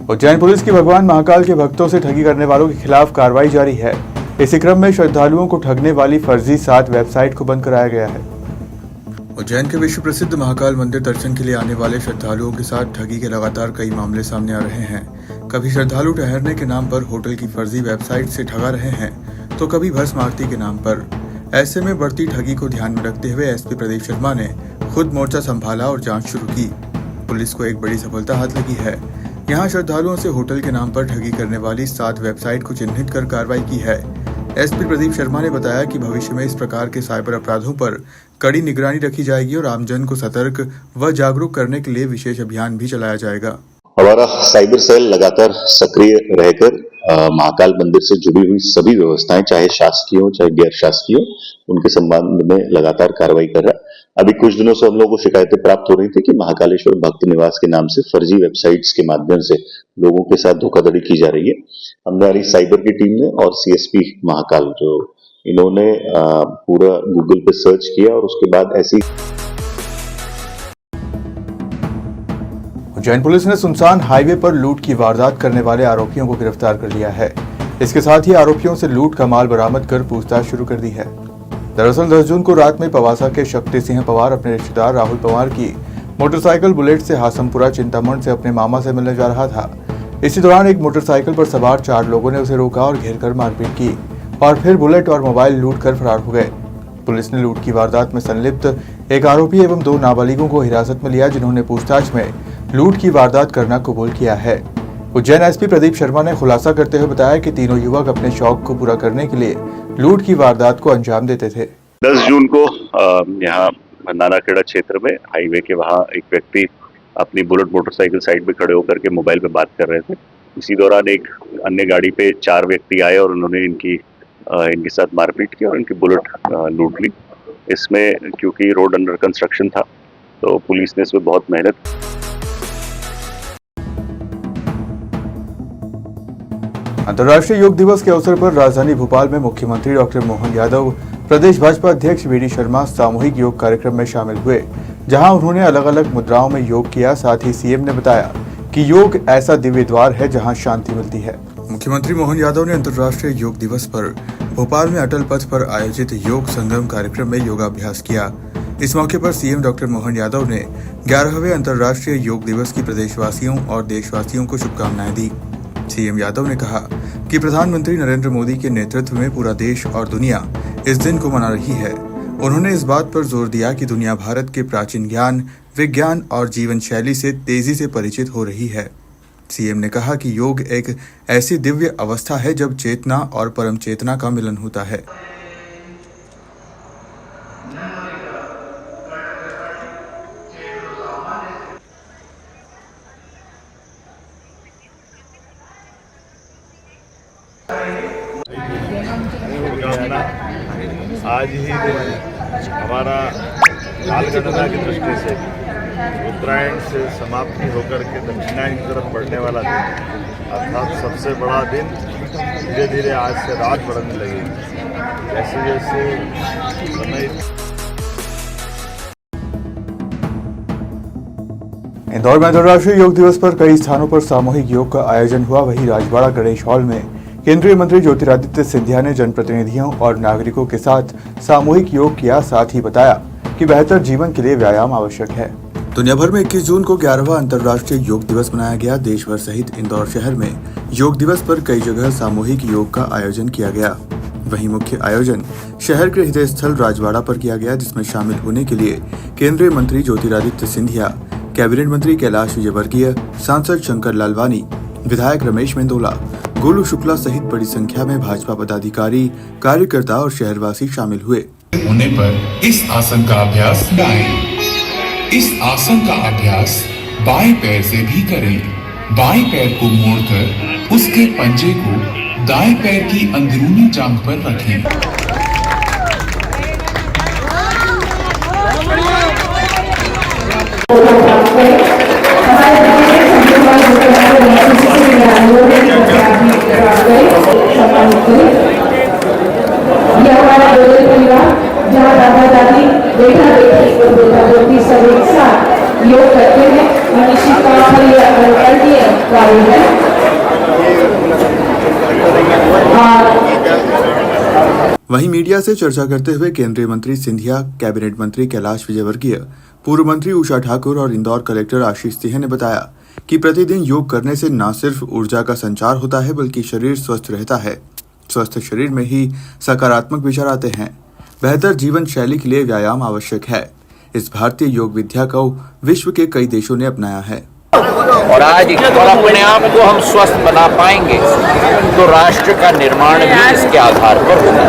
Ujjain police की भगवान महाकाल के भक्तों से ठगी करने वालों के खिलाफ कार्रवाई जारी है। इसी क्रम में श्रद्धालुओं को ठगने वाली फर्जी 7 वेबसाइट को बंद कराया गया है। उज्जैन के विश्व प्रसिद्ध महाकाल मंदिर दर्शन के लिए आने वाले श्रद्धालुओं के साथ ठगी के लगातार कई मामले सामने आ रहे हैं। कभी श्रद्धालु ठहरने के नाम पर होटल की फर्जी वेबसाइट से ठगा रहे हैं, तो कभी भस्म आरती के नाम पर। ऐसे में बढ़ती ठगी को ध्यान में रखते हुए एसपी प्रदीप शर्मा ने खुद मोर्चा संभाला और जांच शुरू की। पुलिस को एक बड़ी सफलता हाथ लगी है। यहां श्रद्धालुओं से होटल के नाम पर ठगी करने वाली 7 वेबसाइट को चिन्हित कर कार्रवाई की है। एसपी प्रदीप शर्मा ने बताया कि भविष्य में इस प्रकार के साइबर अपराधों पर कड़ी निगरानी रखी जाएगी और आमजन को सतर्क व जागरूक करने के लिए विशेष अभियान भी चलाया जाएगा। हमारा साइबर सेल लगातार सक्रिय रहकर महाकाल मंदिर से जुड़ी हुई सभी व्यवस्थाएं, चाहे शासकीय हो चाहे गैर शासकीय हो, उनके संबंध में लगातार कार्रवाई कर रहा है। अभी कुछ दिनों से हम लोगों को शिकायतें प्राप्त हो रही थी कि महाकालेश्वर भक्त निवास के नाम से फर्जी वेबसाइट्स के माध्यम से लोगों के साथ धोखाधड़ी की जा रही है। हमने हमारी साइबर की टीम ने और सीएसपी महाकाल जो इन्होंने पूरा गूगल पे सर्च किया और उसके बाद ऐसी उज्जैन पुलिस ने सुनसान हाईवे पर लूट की वारदात करने वाले आरोपियों को गिरफ्तार कर लिया है। इसके साथ ही आरोपियों से लूट का माल बरामद कर पूछताछ शुरू कर दी है। दरअसल 10 जून को रात में पवासा के शक्ति सिंह पवार अपने रिश्तेदार राहुल पवार की मोटरसाइकिल बुलेट से हासमपुरा चिंतामण से अपने मामा से मिलने जा रहा था। इसी दौरान एक मोटरसाइकिल पर सवार 4 लोगों ने उसे रोका और घेरकर मारपीट की और फिर बुलेट और मोबाइल लूट कर फरार हो गए। पुलिस ने लूट की वारदात में संलिप्त एक आरोपी एवं 2 नाबालिगों को हिरासत में लिया, जिन्होंने पूछताछ में लूट की वारदात करना कबूल किया है। उज्जैन एसपी प्रदीप शर्मा ने खुलासा करते हुए बताया कि तीनों युवक अपने शौक को पूरा करने के लिए लूट की वारदात को अंजाम देते थे। 10 जून को यहाँ नानाखेड़ा क्षेत्र में हाईवे के वहाँ एक व्यक्ति अपनी बुलेट मोटरसाइकिल साइड पे खड़े होकर के मोबाइल पे बात कर रहे थे। इसी दौरान एक अन्य गाड़ी पे 4 व्यक्ति आए और उन्होंने इनके साथ मारपीट की और इनकी बुलेट लूट ली। इसमें क्योंकि रोड अंडर कंस्ट्रक्शन था तो पुलिस ने इसमें बहुत मेहनत। अंतर्राष्ट्रीय योग दिवस के अवसर पर राजधानी भोपाल में मुख्यमंत्री डॉक्टर मोहन यादव, प्रदेश भाजपा अध्यक्ष वी.डी. शर्मा सामूहिक योग कार्यक्रम में शामिल हुए, जहां उन्होंने अलग अलग मुद्राओं में योग किया। साथ ही सीएम ने बताया कि योग ऐसा दिव्य द्वार है जहां शांति मिलती है। मुख्यमंत्री मोहन यादव ने अंतर्राष्ट्रीय योग दिवस पर भोपाल में अटल पथ पर आयोजित योग संगम कार्यक्रम में योगाभ्यास किया। इस मौके पर सीएम डॉक्टर मोहन यादव ने 11वें अंतर्राष्ट्रीय योग दिवस की प्रदेशवासियों और देशवासियों को शुभकामनाएं दी। सीएम यादव ने कहा कि प्रधानमंत्री नरेंद्र मोदी के नेतृत्व में पूरा देश और दुनिया इस दिन को मना रही है। उन्होंने इस बात पर जोर दिया कि दुनिया भारत के प्राचीन ज्ञान, विज्ञान और जीवन शैली से तेजी से परिचित हो रही है। सीएम ने कहा कि योग एक ऐसी दिव्य अवस्था है जब चेतना और परम चेतना का मिलन होता है। आज ही दिन हमारा कालगणना की दृष्टि से उत्तरायण से समाप्ति होकर के दक्षिणायन की तरफ बढ़ने वाला दिन, अर्थात सबसे बड़ा दिन धीरे धीरे आज से रात बढ़ने लगी। जैसे जैसे समय इंदौर में अंतर्राष्ट्रीय योग दिवस पर कई स्थानों पर सामूहिक योग का आयोजन हुआ। वहीं राजवाड़ा गणेश हॉल में केंद्रीय मंत्री ज्योतिरादित्य सिंधिया ने जनप्रतिनिधियों और नागरिकों के साथ सामूहिक योग किया। साथ ही बताया कि बेहतर जीवन के लिए व्यायाम आवश्यक है। दुनिया भर में 21 जून को 11वां अंतर्राष्ट्रीय योग दिवस मनाया गया। देश भर सहित इंदौर शहर में योग दिवस पर कई जगह सामूहिक योग का आयोजन किया गया। वहीं मुख्य आयोजन शहर के हृदय स्थल राजवाड़ा पर किया गया, जिसमें शामिल होने के लिए केंद्रीय मंत्री ज्योतिरादित्य सिंधिया, कैबिनेट मंत्री कैलाश विजयवर्गीय, सांसद शंकर लालवानी, विधायक रमेश मेंदोला, गोलू शुक्ला सहित बड़ी संख्या में भाजपा पदाधिकारी, कार्यकर्ता और शहरवासी शामिल हुए। होने पर इस आसन का अभ्यास गाएं। इस आसन का अभ्यास बाएं पैर से भी करें। बाएं पैर को मोड़कर उसके पंजे को दाएं पैर की अंदरूनी जांघ पर रखें। जहाँ दादा दादी बेटा बेटी और बेटा बेटी सब एक साथ योग करते हैं। मनीषी का कर दिए गाड़ी है। वहीं मीडिया से चर्चा करते हुए केंद्रीय मंत्री सिंधिया, कैबिनेट मंत्री कैलाश विजयवर्गीय, पूर्व मंत्री उषा ठाकुर और इंदौर कलेक्टर आशीष सिंह ने बताया कि प्रतिदिन योग करने से न सिर्फ ऊर्जा का संचार होता है बल्कि शरीर स्वस्थ रहता है। स्वस्थ शरीर में ही सकारात्मक विचार आते हैं। बेहतर जीवन शैली के लिए व्यायाम आवश्यक है। इस भारतीय योग विद्या को विश्व के कई देशों ने अपनाया है और आज और अपने आप को हम स्वस्थ बना पाएंगे तो राष्ट्र का निर्माण भी इसके आधार पर होगा।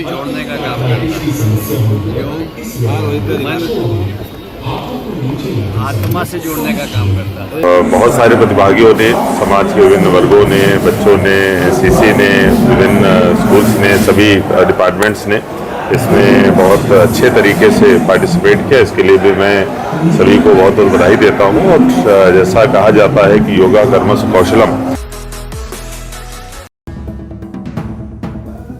जोड़ने का काम आत्मा से जोड़ने का काम करता है। बहुत सारे प्रतिभागियों ने, समाज के विभिन्न वर्गों ने, बच्चों ने, एससीसी ने, विभिन्न स्कूल्स ने, सभी डिपार्टमेंट्स ने इसमें बहुत अच्छे तरीके से पार्टिसिपेट किया। इसके लिए भी मैं सभी को बहुत बहुत बधाई देता हूँ। और जैसा कहा जाता है कि योगा कर्मसु कौशलम।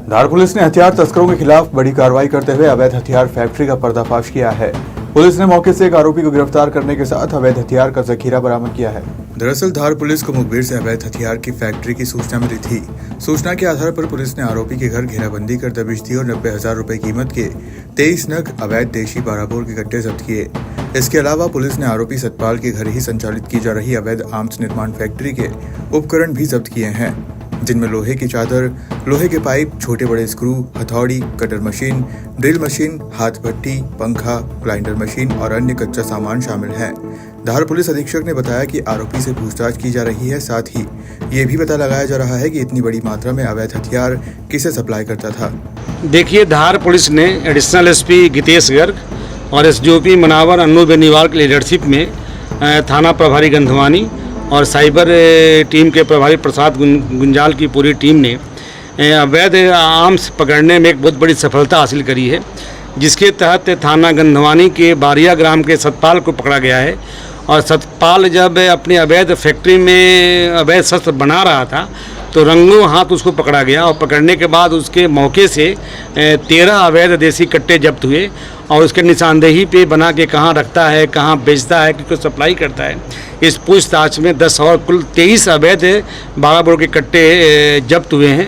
धार पुलिस ने हथियार तस्करों के खिलाफ बड़ी कार्रवाई करते हुए अवैध हथियार फैक्ट्री का पर्दाफाश किया है। पुलिस ने मौके से एक आरोपी को गिरफ्तार करने के साथ अवैध हथियार का जखीरा बरामद किया है। दरअसल धार पुलिस को मुखबिर से अवैध हथियार की फैक्ट्री की सूचना मिली थी। सूचना के आधार पर पुलिस ने आरोपी के घर घेराबंदी कर दबिश दी और 90,000 रुपए कीमत के 23 नग अवैध देशी 12 बोर के कट्टे जब्त किए। इसके अलावा पुलिस ने आरोपी सतपाल के घर ही संचालित की जा रही अवैध आर्म्स निर्माण फैक्ट्री के उपकरण भी जब्त किए हैं, जिनमें लोहे की चादर, लोहे के पाइप, छोटे बड़े स्क्रू, हथौड़ी, कटर मशीन, ड्रिल मशीन, हाथ भट्टी, पंखा, ग्राइंडर मशीन और अन्य कच्चा सामान शामिल है। धार पुलिस अधीक्षक ने बताया कि आरोपी से पूछताछ की जा रही है। साथ ही ये भी पता लगाया जा रहा है कि इतनी बड़ी मात्रा में अवैध हथियार किसे सप्लाई करता था। देखिए, धार पुलिस ने एडिशनल एसपी गीतेश गर्ग और एसडीओपी मनावर अन्नू बेनीवाल की लीडरशिप में थाना प्रभारी गंधवानी और साइबर टीम के प्रभारी प्रसाद गुंजाल की पूरी टीम ने अवैध आर्म्स पकड़ने में एक बहुत बड़ी सफलता हासिल करी है, जिसके तहत थाना गंधवानी के बारिया ग्राम के सतपाल को पकड़ा गया है। और सतपाल जब अपनी अवैध फैक्ट्री में अवैध शस्त्र बना रहा था तो रंगों हाथ उसको पकड़ा गया और पकड़ने के बाद उसके मौके से 13 अवैध देसी कट्टे जब्त हुए और उसके निशानदेही पे बना के कहाँ रखता है, कहाँ बेचता है, किसको सप्लाई करता है। इस पूछताछ में 10 और कुल 23 अवैध 12 बोर के कट्टे जब्त हुए हैं।